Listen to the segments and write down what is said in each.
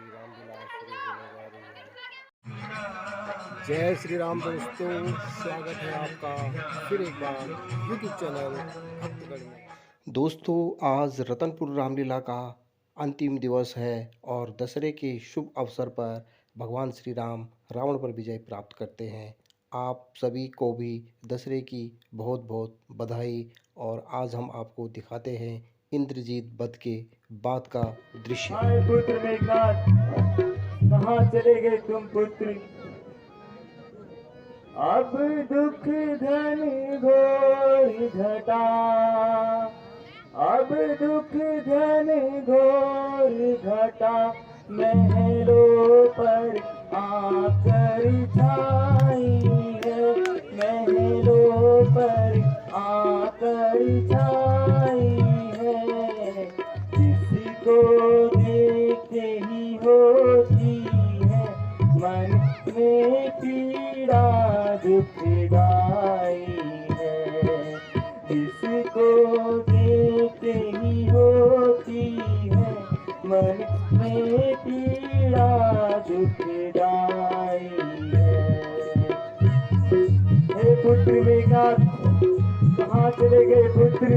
श्री रामविलास शुरू होने जा रही है। जय श्री राम दोस्तों, स्वागत है आपका फिर एक बार यूट्यूब चैनल भक्तगढ़ में। दोस्तों, आज रतनपुर रामलीला का अंतिम दिवस है और दशहरे के शुभ अवसर पर भगवान श्री राम रावण पर विजय प्राप्त करते हैं। आप सभी को भी दशहरे की बहुत बहुत बधाई। और आज हम आपको दिखाते हैं इंद्रजीत वध के बाद का दृश्य। पुत्र मेघनाथ, कहाँ चले गए तुम पुत्र? अब दुख धन घोर घटा, अब दुख धन घोर घटा, महलों पर आकर छाई है, महलों पर आकर छाई है। जिसको देखते ही होती है मन में पीड़ा दुखदाई है, जिसको देखते ही होती है मन में पीड़ा दुखदाई है। हे पुत्र मेघनाथ, कहाँ चले गए पुत्र?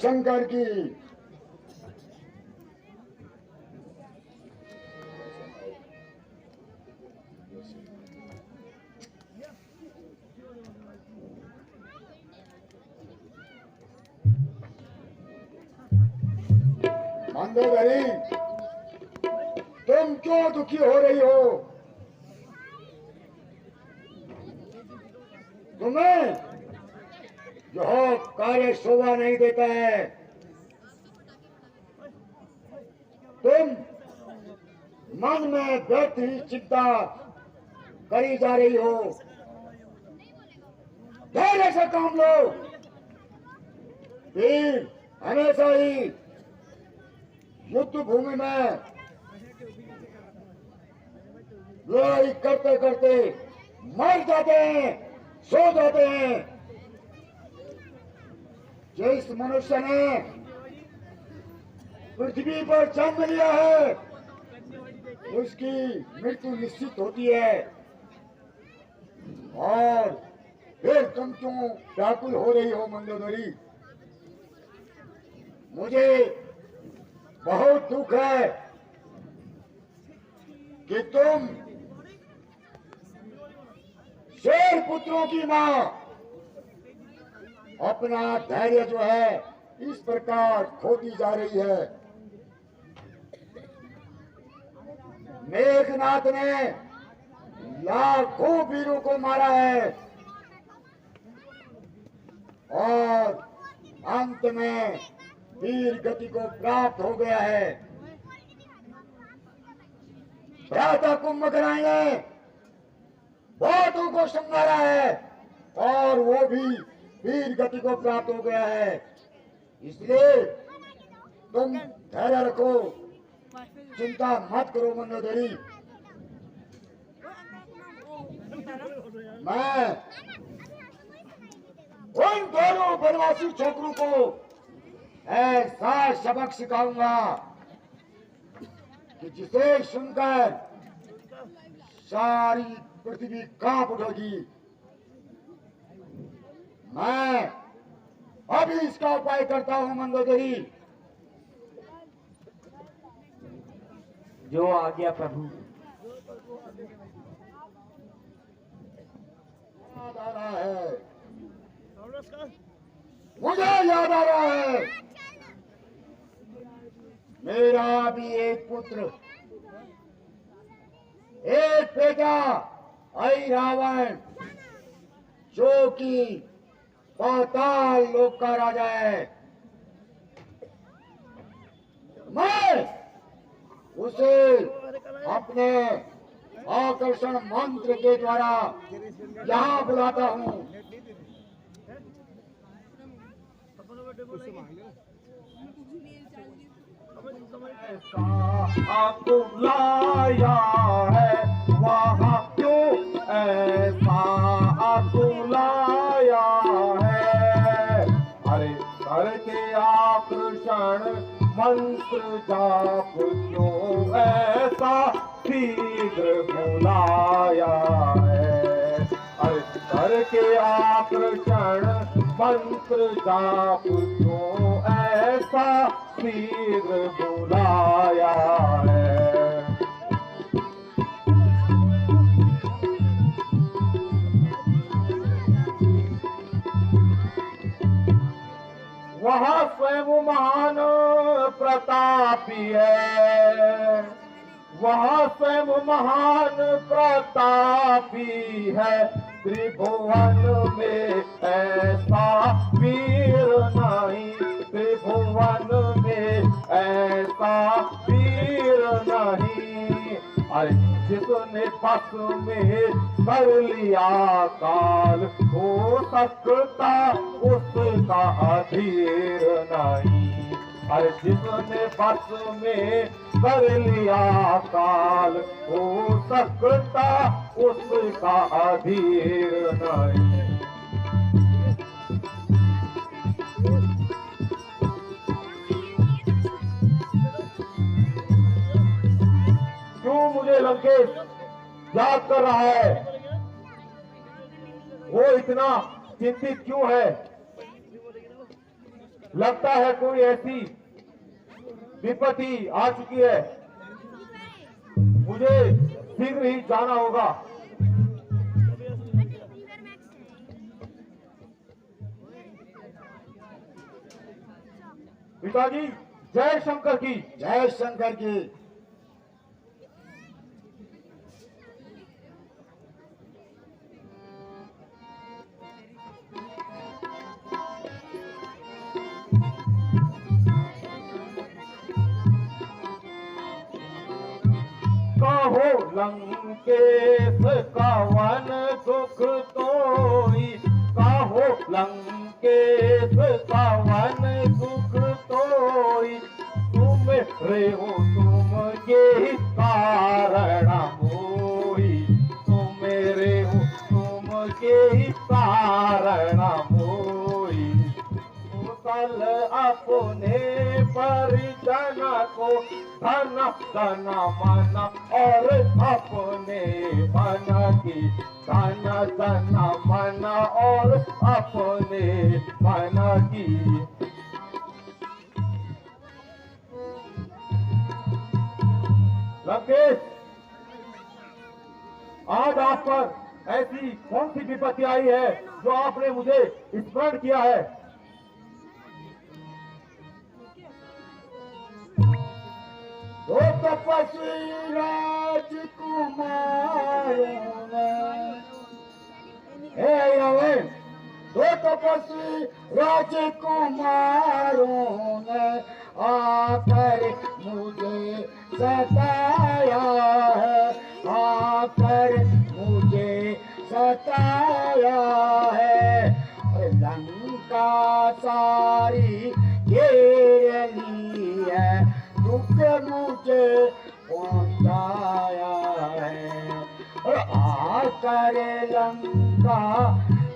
शंकर की मंदोदरी, तुम क्यों दुखी हो रही हो? तुम्हें यह कार्य शोभा नहीं देता है। तुम मन में व्यर्थ ही चिंता करी जा रही हो। धैर्य से काम लो। वीर हमेशा ही युद्ध भूमि में लड़ाई करते करते मर जाते हैं, सो जाते हैं। जिस मनुष्य ने पृथ्वी पर जन्म लिया है उसकी मृत्यु निश्चित होती है। और फिर तुम क्यों व्याकुल हो रही हो मंदोदरी? मुझे बहुत दुख है कि तुम शेर पुत्रों की मां अपना धैर्य जो है इस प्रकार खोती जा रही है। मेघनाथ ने लाखों वीरों को मारा है और अंत में वीर गति को प्राप्त हो गया है। भ्राता कुंभ कराएंगे, बहुतों को संभाला है और वो भी वीर गति को प्राप्त हो गया है। इसलिए तुम धैर्य रखो, चिंता मत करो मंदोदरी। मैं उन दोनों बनवासी छोकरों को ऐसा सबक सिखाऊंगा कि जिसे सुनकर सारी पृथ्वी कांप उठेगी। मैं अभी इसका उपाय करता हूं मंदोदरी। जो आ गया प्रभु। याद आ रहा है, मुझे याद आ रहा है, मेरा भी एक पुत्र, एक बेटा आई रावण, जो कि पाताल लोक का राजा है। मैं उसे अपने आकर्षण मंत्र के द्वारा यहाँ बुलाता हूँ। आपको लाया है वहाँ क्यों ऐसा आपको लाया है? मंत्र जाप क्यों ऐसा शीघ्र बुलाया है। अरे करके आकर्षण मंत्र जाप क्यों ऐसा शीघ्र बुलाया है। वहाँ स्वयं महान प्रतापी है, वहाँ स्वयं महान प्रतापी है। त्रिभुवन में ऐसा वीर नहीं, त्रिभुवन में ऐसा वीर नहीं। अरे जिसने बस में कर लिया काल, हो सकता उसका अधीर नहीं। अरे जिसने बस में कर लिया काल, हो सकता उसका अधीर नहीं। क्यों मुझे लंकेश याद कर रहा है? वो इतना चिंतित क्यों है? लगता है कोई ऐसी विपत्ति आ चुकी है। मुझे शीघ्र ही जाना होगा। पिताजी, जय शंकर की। जय शंकर की। कहो लंकेश का वन दुख तोई, कहो लंकेश का वन दुख तोई। तुम रे हो तुम के कारण मोही, तुम रे हो तुम के कारण मोही। कल अपने परिजन को धन धन मन और अपने मन की धन धन मन और अपने मन की। लंकेश, आज आप पर ऐसी कौन सी विपत्ति आई है जो आपने मुझे स्मरण किया है? दो तपस्वी राजकुमारों ने, हे यवन, दो तपस्वी राजकुमारों ने आकर मुझे सताया है, आकर मुझे सताया है। लंका सारी घेर ली है, दुख मुझे पहुंचाया है। और आकर लंका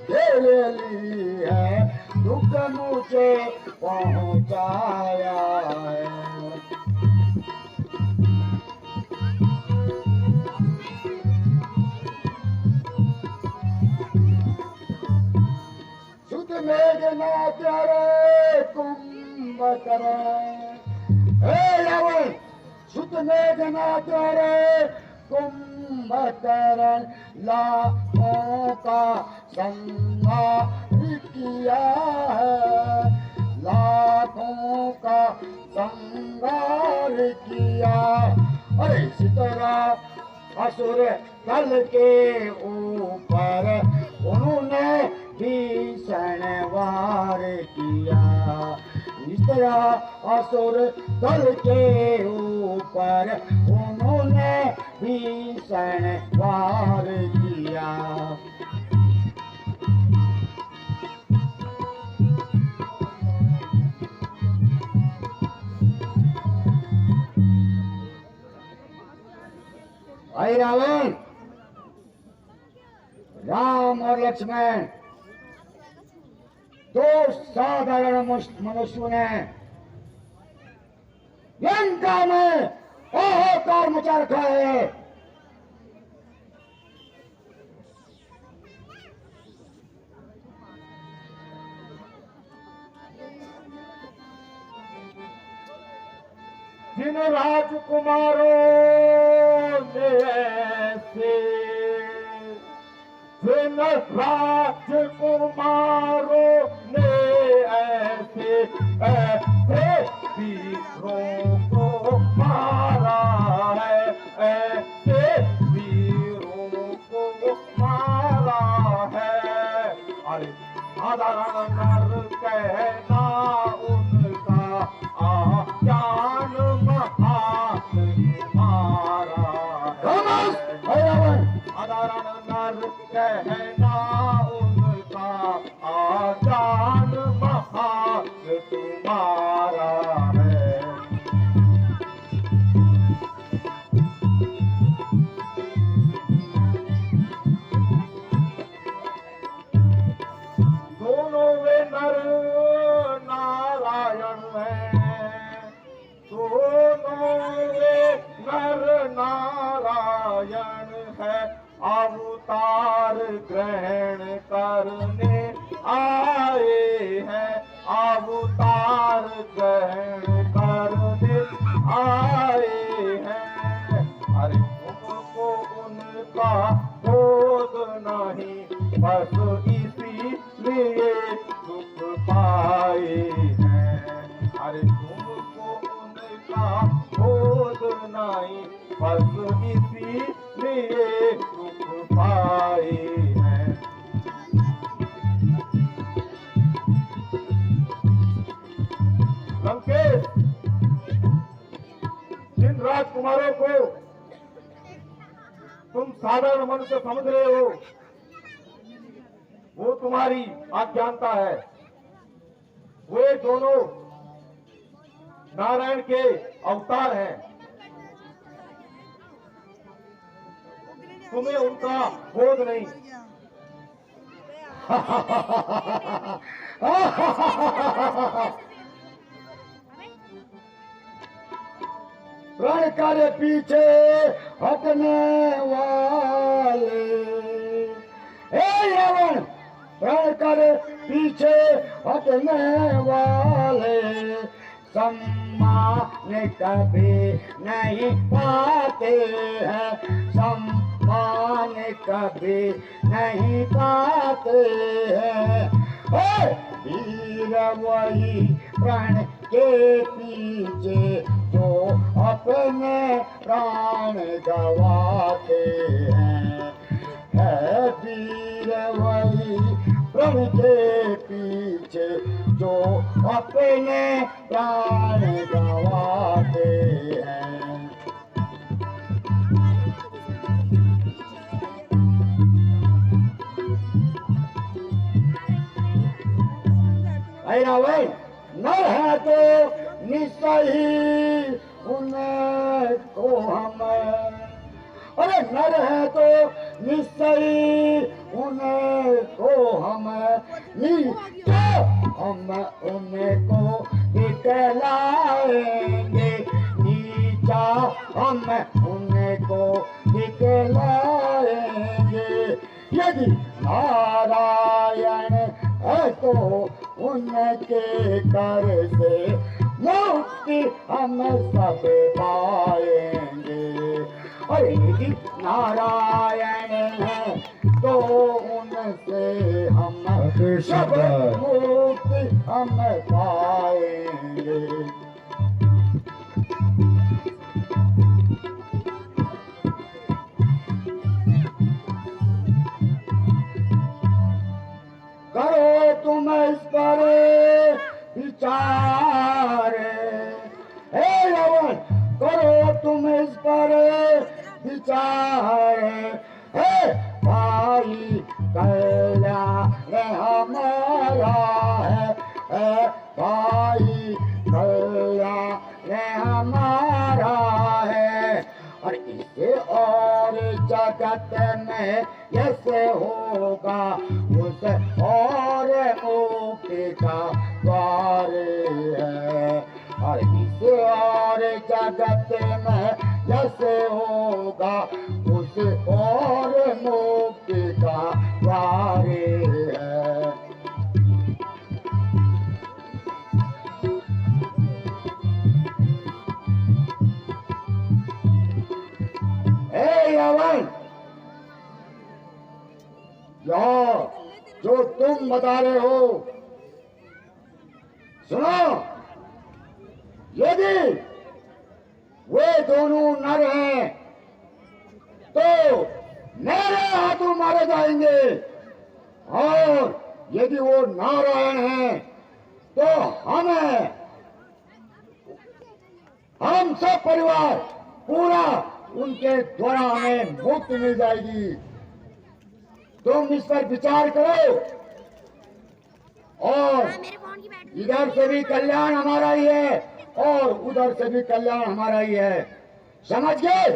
घेर ली है, दुख मुझे पहुंचाया है। सुत मेघनाथ रे कुंभकर्ण, हे रावण, सुत मेघनाथ रे कुंभकर्ण, लाखों का संहार किया है, लाखों का संहार किया। अरे इसी तरह असुर दल के ऊपर उन्होंने भीषण वार किया। इस तरह असुर दल के ऊपर उन्होंने भीषण वार किया। भाई रावण, राम और लक्ष्मण दो साधारण मनुष्यों ने लंका में हाहाकार मचा रखा है। जिन राजकुमारों ने ऐसे, जिन राजकुमारों ने ऐसे ऐसे वीरों को मारा है, ऐसे वीरों को मारा है। अरे साधारण नर कहना उनका ज्ञान महान तुम्हारा है। साधारण नर कहना उनका ज्ञान महान तुम्हारा है। दोनों वे नर नारायण हैं, दोनों वे नर नारायण है। अवतार ग्रहण करने आए हैं, अवतार ग्रहण करने आए हैं। अरे तुमको उनका बोध नहीं, बस इसीलिए दुख पाए हैं। अरे तुमको उनका बोध नहीं, बस इसीलिए दुख पाए हैं। लंकेश, जिन राजकुमारों को तुम साधारण मन से समझ रहे हो, वो तुम्हारी अज्ञानता है। वे दोनों नारायण के अवतार हैं। तुम्हें उनका बोध नहीं। प्रण कर पीछे हटने वाले, हे रावण, प्रण कर पीछे हटने वाले, सम्मान कभी नहीं पाते हैं, सम्मान कभी नहीं पाते हैं। वीर वही प्रण के पीछे जो अपने प्राण गवाते हैं, है वीर वही प्रण के पीछे जो अपने प्राण गवाते हैं। भाई नर है तो निश्चय ही उनको हम, अरे नर है तो निश्चय उनको हम नीचा हम उनको दिखलाएंगे, नीचा हम उनको दिखलाएंगे। यदि नारायण है तो उनके कर से मुक्ति हम सब पाएंगे। और यदि नारायण है तो उनसे हम सब मुक्ति हम पाएंगे। करो तुम इस पर विचार, हे रावण, करो तुम इस पर विचार। हे भाई कल्याण हमारा है, भाई कल्याण हमारा है। और इसे और जगत में कैसे होगा, उस और मुक्ति का द्वार है। और और जगत में यश होगा उस और मुक्ति का द्वार है। यवन, जो तुम बता रहे हो, सुनो, यदि वे दोनों नर हैं तो मेरे हाथों मारे जाएंगे, और यदि वो नारायण हैं तो हम सब परिवार पूरा उनके द्वारा हमें मुक्ति मिल जाएगी। तुम इस पर विचार करो, और इधर से भी कल्याण हमारा ही है और उधर से भी कल्याण हमारा ही है, समझ गए?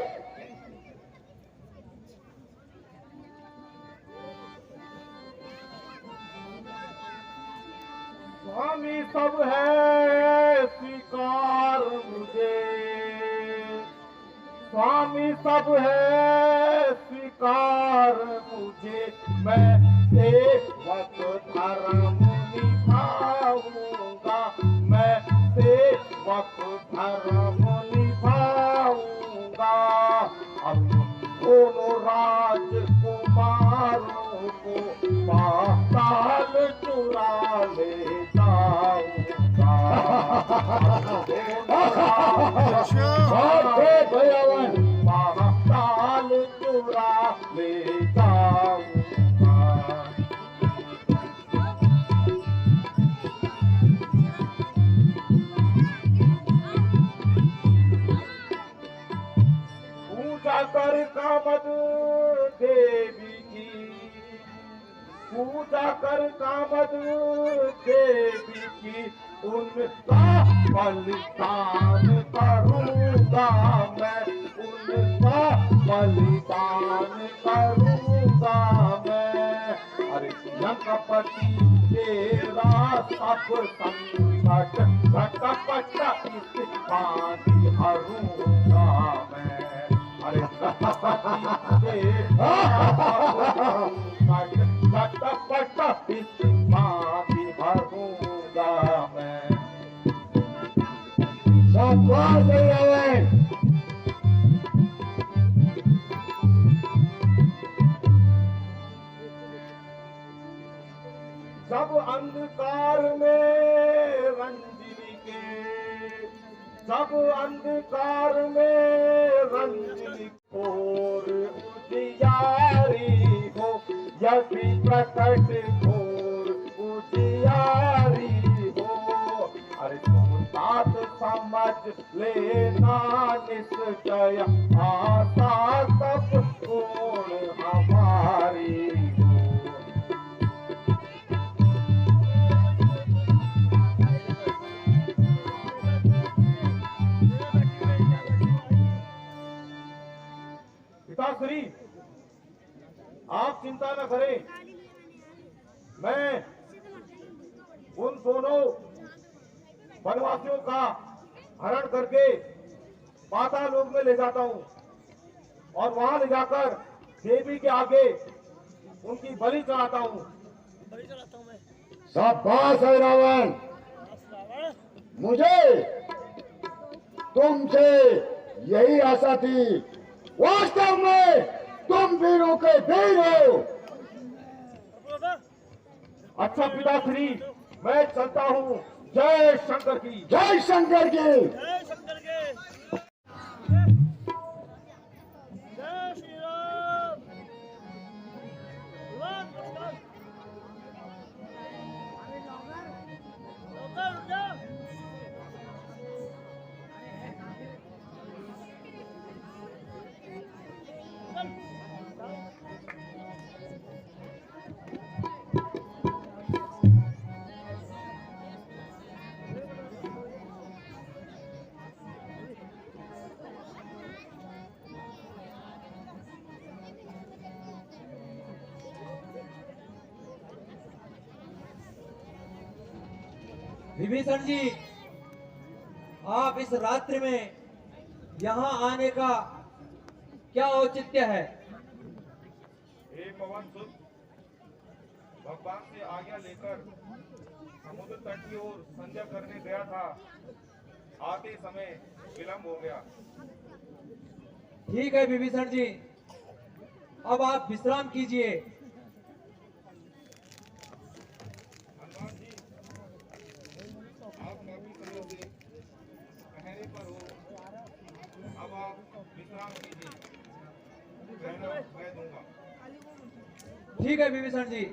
स्वामी सब है स्वीकार मुझे, स्वामी सब है स्वीकार मुझे, मैं सेवक धर्म निभाऊंगा, मैं सेवक धर्म निभाऊंगा। अब दोनों राजकुमारों को पाताल चुरा ले जाऊंगा। पाताल चुरा ले जाऊंगा। पूजा कर कामद देवी की, पूजा कर कामद देवी की, उनका बलिदान करूंगा मैं, उनका बलिदान करूंगा मैं। अरे लंकापति तेरा सब संकट झटपट इस बांधी हरूंगा मैं। अरे लंकापति तेरा झटपट इस बांधी हरूंगा मैं। शाबाश रावण, सब अंधकार में रंजनी के, सब अंधकार में रंजनी और उजियारी हो, यदि प्रकट घोर उजियारी हो। अरे तुम बात समझ लेना निश्चय, आशा सब गुण हमारी हो। पिताश्री, आप चिंता न करें, मैं उन दोनों वनवासियों का हरण करके पातालोक में ले जाता हूँ और वहां ले जाकर देवी के आगे उनकी बलि चढ़ाता हूँ। शाबाश है रावण, मुझे तुमसे यही आशा थी। वास्तव में तुम वीरों के वीर हो। अच्छा पिताश्री, मैं चलता हूँ। जय शंकर की, जय शंकर की। विभीषण जी, आप इस रात्रि में यहाँ आने का क्या औचित्य है? हे पवन सुत, भगवान से आज्ञा लेकर समुद्र तट की ओर संध्या करने गया था। आते समय विलंब हो गया। ठीक है विभीषण जी, अब आप विश्राम कीजिए। हनुमान जी, आप काफी समय से पहरे पर हो, अब आप विश्राम कीजिए। मैं दूंगा। ठीक है विभीषण जी।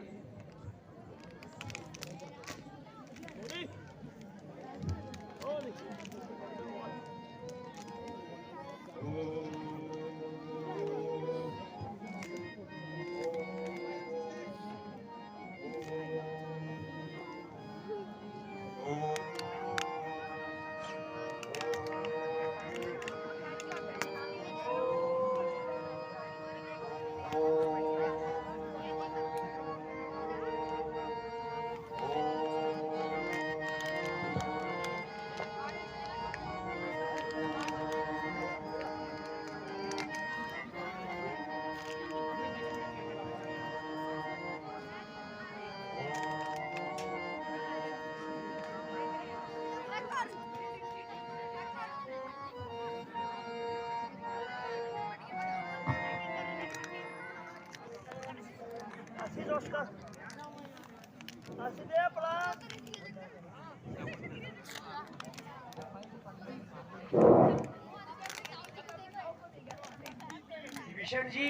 विभीषण जी,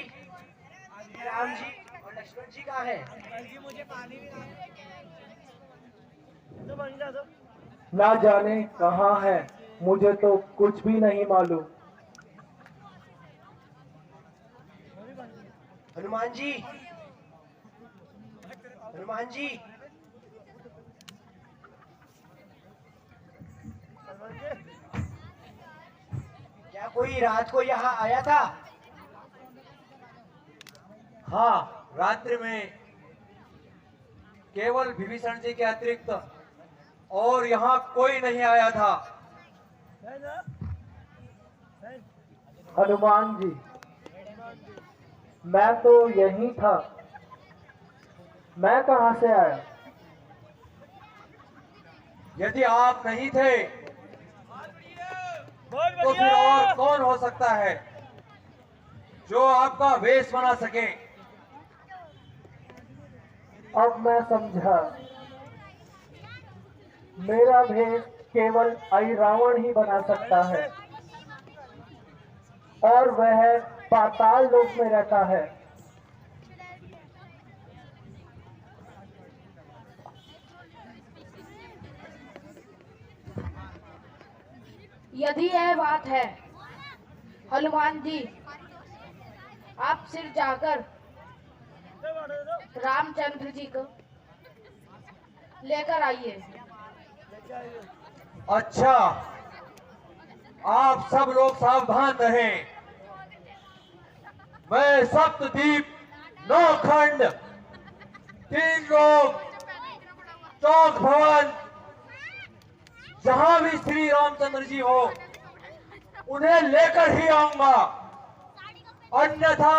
राम जी और लक्ष्मण जी कहाँ हैं? ना जाने कहाँ है, मुझे तो कुछ भी नहीं मालूम। हनुमान जी, हनुमान जी, क्या कोई रात को यहाँ आया था? हाँ, रात्रि में केवल विभीषण जी के अतिरिक्त और यहाँ कोई नहीं आया था। हनुमान जी, मैं तो यहीं था, मैं कहाँ से आया? यदि आप नहीं थे तो फिर और कौन हो सकता है जो आपका वेश बना सके? अब मैं समझा, मेरा भेष केवल रावण ही बना सकता है और वह पाताल लोक में रहता है। यदि यह बात है हनुमान जी, आप सिर जाकर रामचंद्र जी को लेकर आइए। अच्छा, आप सब लोग सावधान रहें। मैं सप्तद्वीप, 9 खंड, 3 लोग, चौक भवन, जहां भी श्री रामचंद्र जी हो, उन्हें लेकर ही आऊंगा, अन्यथा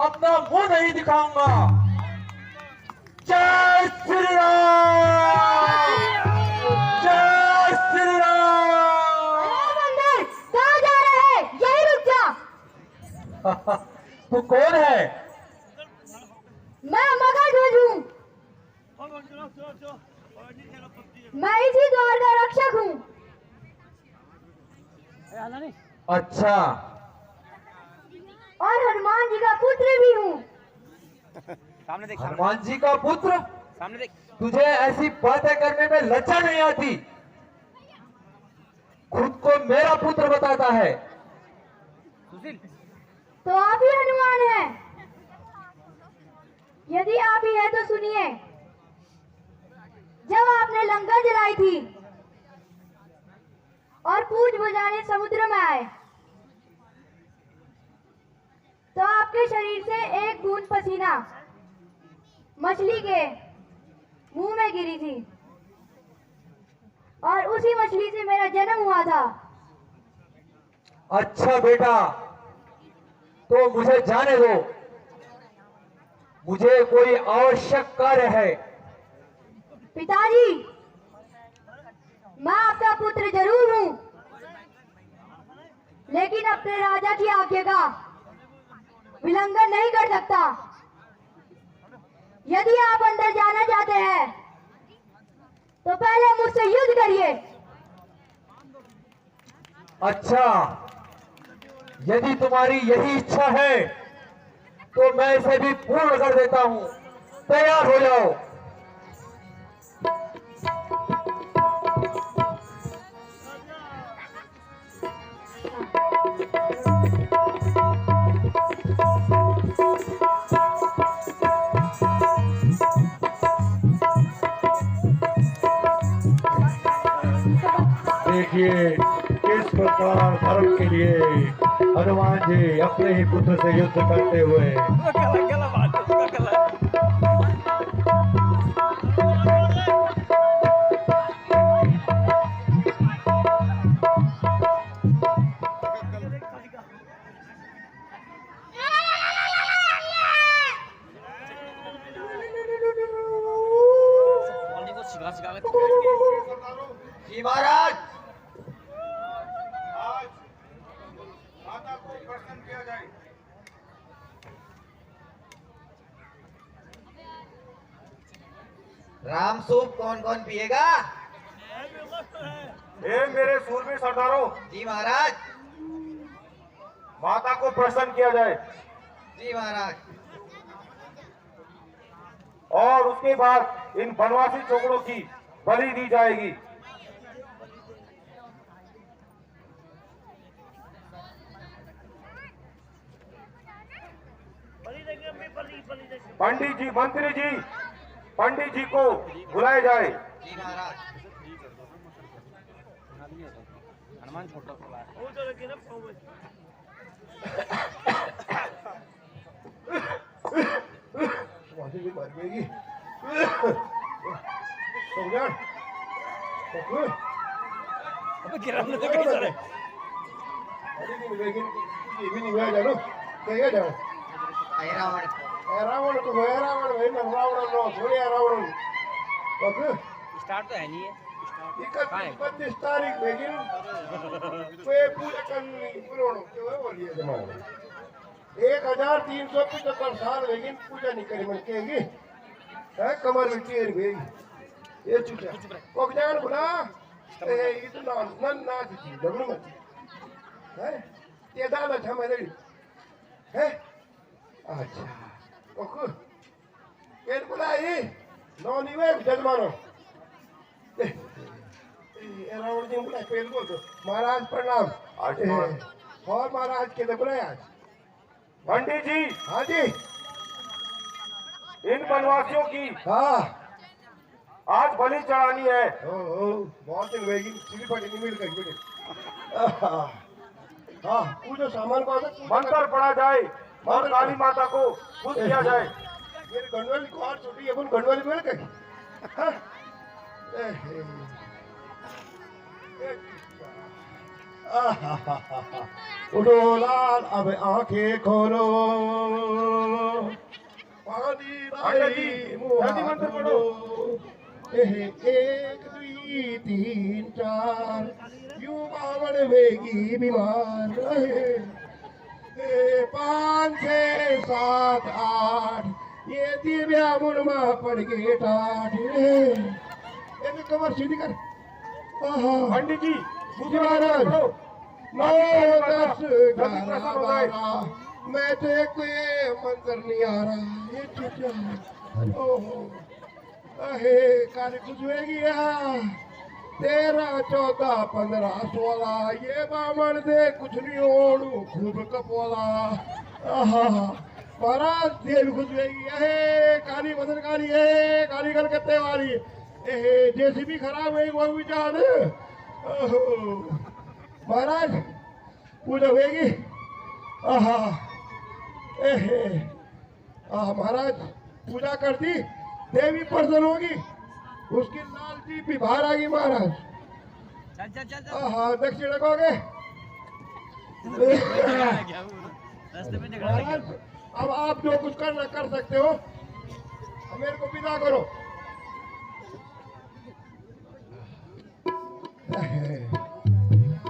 अपना मुंह नहीं दिखाऊंगा। जय श्री राम, जय श्री राम। कहाँ जा रहे हैं? यहीं रुक जा। तू कौन है? मैं मगधध्वज हूँ। मैं इसी द्वार का रक्षक हूँ। अच्छा, और हनुमान जी का पुत्र भी हूँ। हनुमान जी का पुत्र? तुझे ऐसी बातें करने में लज्जा नहीं आती? खुद को मेरा पुत्र बताता है। तो आप ही हनुमान हैं? यदि आप ही हैं तो सुनिए। जब आपने लंका जलाई थी और पूछ बुझाने समुद्र में आए, तो आपके शरीर से एक बूंद पसीना मछली के मुंह में गिरी थी और उसी मछली से मेरा जन्म हुआ था। अच्छा बेटा, तो मुझे जाने दो, मुझे कोई आवश्यक कार्य है। पिताजी, मैं आपका पुत्र जरूर हूँ, लेकिन अपने राजा की आज्ञा का उल्लंघन नहीं कर सकता। यदि आप अंदर जाना चाहते हैं तो पहले मुझसे युद्ध करिए। अच्छा, यदि तुम्हारी यही इच्छा है तो मैं इसे भी पूर्ण कर देता हूं। तैयार हो जाओ। देखिए किस प्रकार धर्म के लिए हनुमान जी अपने ही पुत्र से युद्ध करते हुए जी महाराज। आज माता को प्रसन्न किया जाए। राम सूप कौन कौन पिएगा? हे मेरे सूरवीर सरदारों, जी महाराज। माता को प्रसन्न किया जाए जी महाराज। और उसके बाद इन बनवासी चोकड़ों की बलि दी जाएगी। पंडित जी, मंत्री जी, पंडित जी को बुलाए जाए। जी महाराज। रावण तो है, रावण भाई मैं रावण नो थोड़ी रावण स्टार्ट तो है नहीं है। 31 तारीख बेगिन वे पूजा करनी पुरोणो के वो बोलिए जमाना 1375 साल बेगिन पूजा नहीं करी मन केगी है कमर में चेर बेगी ये चुटा कोक जान बुला ए इतो ना नन ना जी डगनु मत है ये दादा हमारे है अच्छा कोक ये बुलाई नौनी वे जजमानो रावण जी बुलाए पेल बोल दो महाराज प्रणाम। और महाराज के लिए बुलाए आज। पंडित जी, हाँ जी। इन बनवासियों की हाँ आज बलि चढ़ानी है। बहुत दिन हुएगी चिली पटी नहीं मिल गई बेटे। हाँ पूजो सामान को मंत्र पढ़ा जाए और काली माता को खुश किया जाए। मेरी गंडवाली को और छोटी अपन गंडवाली मिल गई। उठो लाल अब आंखें खोलो जल्दी मंत्र पढ़ो। 1 2 3 4 यूं बावड़ वेगी बीमार रहे 5 6 7 8 ये दिव्या मुनमा पड़ गए टाट ये कमर सीधी कर। पंडित जी, जी महाराज 9 10 11 12 मैं तो एक ये मंत्र नहीं आ रहा ये चुचा ओहो अहे काले कुछ होगी 13 14 15 16 ये बामण दे कुछ नहीं ओढ़ू खूब कपोला महाराज देव खुश होगी है काली बदन काली है काली कलकत्ते वाली जेसीबी खराब है वो भी जान महाराज पूजा होगी महाराज पूजा कर दी देवी प्रसन्न होगी उसकी लाल जी भी बाहर आ गई महाराज हाँ दक्षिण रखोगे। महाराज अब आप जो कुछ करना कर सकते हो, अब मेरे को विदा करो।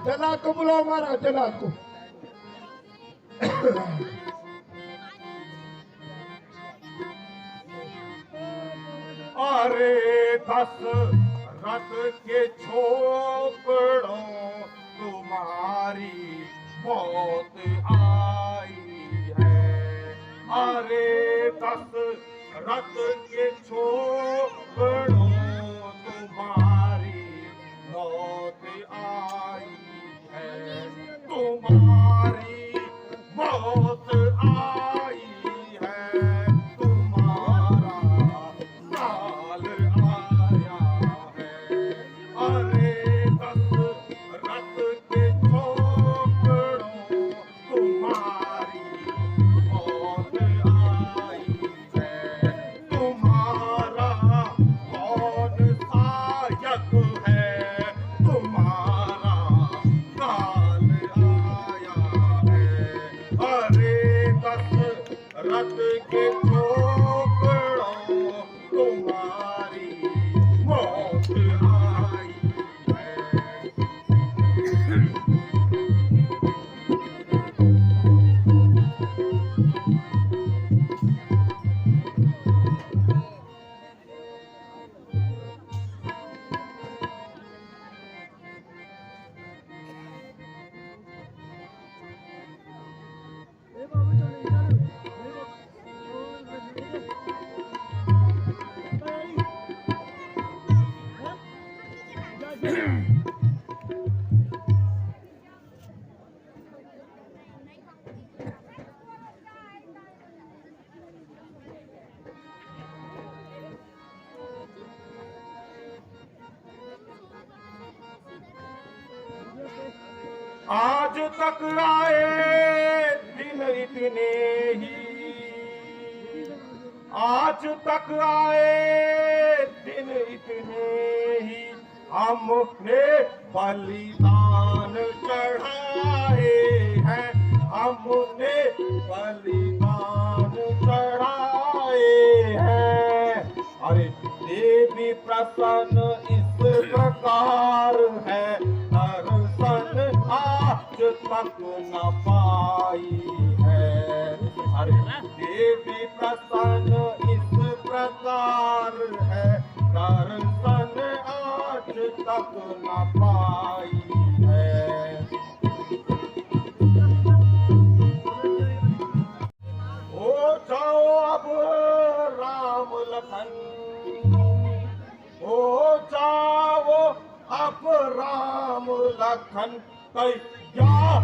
जल्लाद को बुलाओ महाराज, जल्लाद को। अरे दशरथ के छोकड़ों तुम्हारी मौत आई है। अरे दशरथ के छोकड़ों तुम्हारी मौत आई है। तुम्हारी मौत आई है। तुम्हारा काल आया है। अरे दशरथ के छोकड़ों तुम्हारी मौत आई है। तुम्हारा कौन सहायक है। तुम्हारा काल आया है। अरे दशरथ के छोकड़ों तुम्हारी मौत आई है। आज तक आए दिन इतने ही, आज तक आए दिन इतने ही, हमने बलिदान चढ़ाए हैं। हमने बलिदान चढ़ाए हैं। अरे देवी प्रसन्न इस प्रकार है, दर्शन आज तक न पाई है। अरे देवी प्रसन्न इस प्रकार है, दर्शन आज तक न पाई है। हो जाओ अब राम लखन, हो जाओ अब राम लखन, तैयार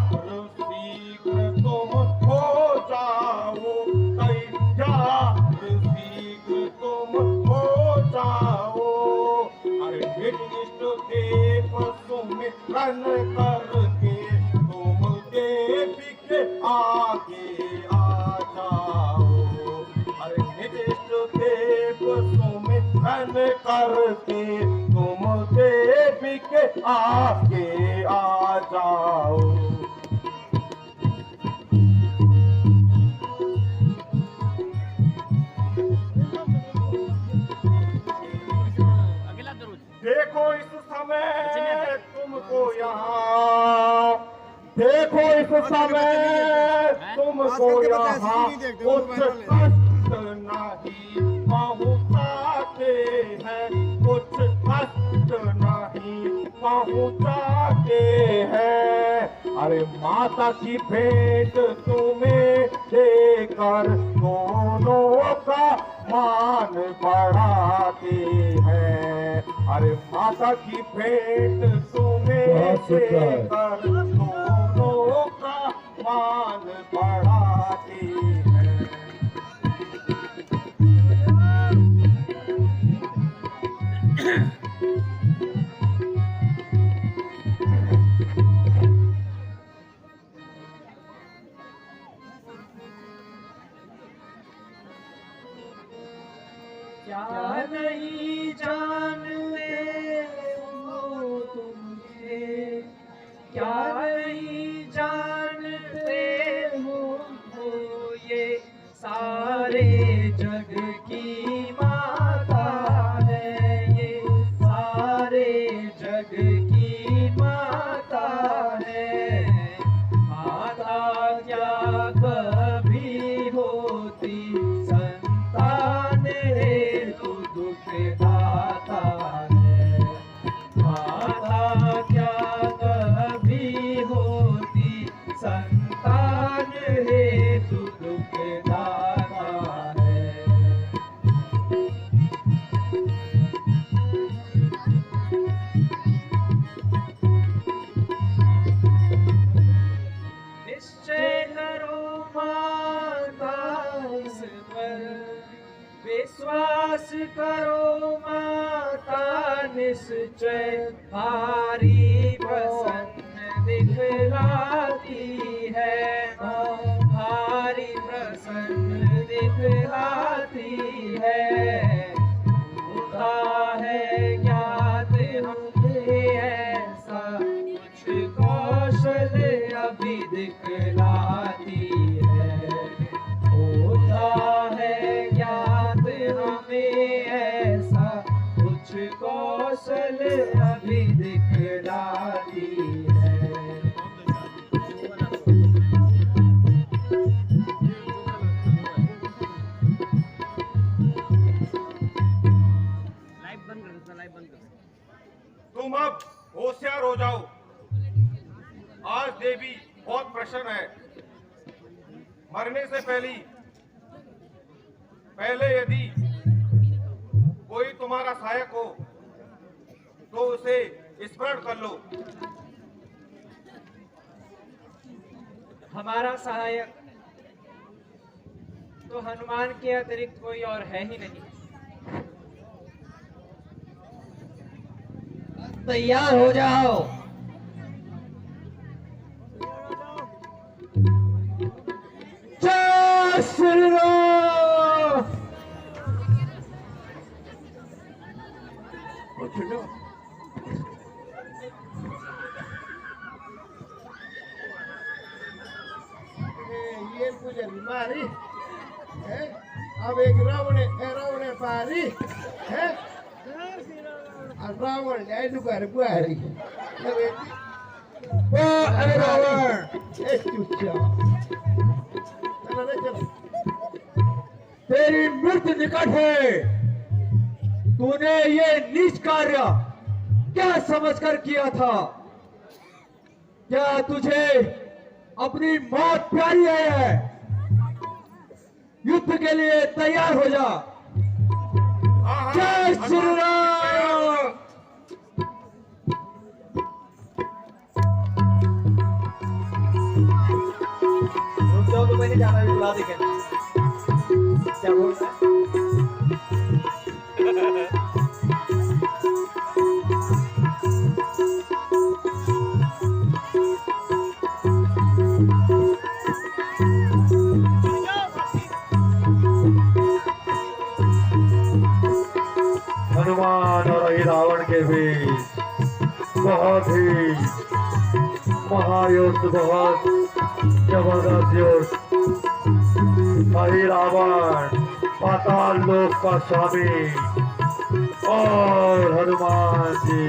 शीघ्र तुम हो जाओ। तैयार शीघ्र तुम हो जाओ। अरे निर्दिष्ट देव सुमिरन करके तुम देवी के आगे आ जाओ। अरे निर्दिष्ट देव सुमिरन करके तुम देवी के आगे आ जाओ। देखो इस समय तुमको यहाँ, देखो इस समय तुमको यहाँ कुछ कष्ट नहीं पहुँचाते हैं। कुछ कष्ट नहीं पहुँचाते हैं। अरे माता की भेंट तुम्हें देकर दोनों का मान बढ़ाते हैं। अरे माता की भेंट तुम्हें देकर दोनों का मान बढ़ाते हैं। क्या नहीं जानते हो तुम दाता है। माता क्या कभी होती संतान हेतु दुख दाता है। निश्चय करो माता इस पर, विश्वास करो माता निश्चय भारी प्रसन्न दिखलाती है। भारी प्रसन्न दिखलाती है। होता है ज्ञात हमने ऐसा कुछ कौशल अभी दिखलाती है। होता है ज्ञात हमें ऐसा कुछ कौशल अभी दिखलाती है। तुम अब होशियार हो जाओ। आज देवी बहुत प्रसन्न है। मरने से पहले यदि कोई तुम्हारा सहायक हो तो उसे स्मरण कर लो। हमारा सहायक तो हनुमान के अतिरिक्त कोई और है ही नहीं। तैयार हो जाओ। जय श्री राम। ये पूजा बीमारी है। अब एक रावण पारी है। रावण जाए दुकान बुआरी रावण तेरी मृत्यु निकट है। तूने ये नीच कार्य क्या समझकर किया था? क्या तुझे अपनी मौत प्यारी है? युद्ध के लिए तैयार हो जा। जय श्री राम। तो मैंने जाना भी बुला देंगे। क्या बोल रहा है? हनुमान और रावण के बीच बहुत ही महायुद्ध, बहुत जबरदस्त युद्ध। वही रावण पाताल लोक का स्वामी और हनुमान जी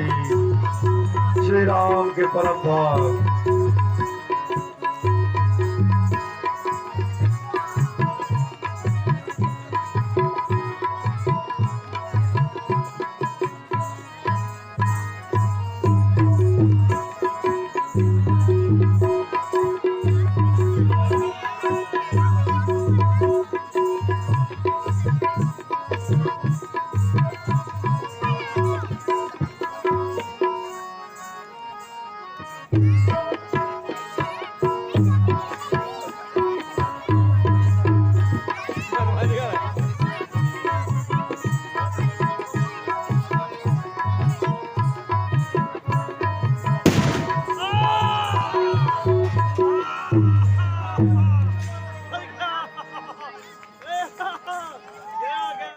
श्री राम के परम भक्त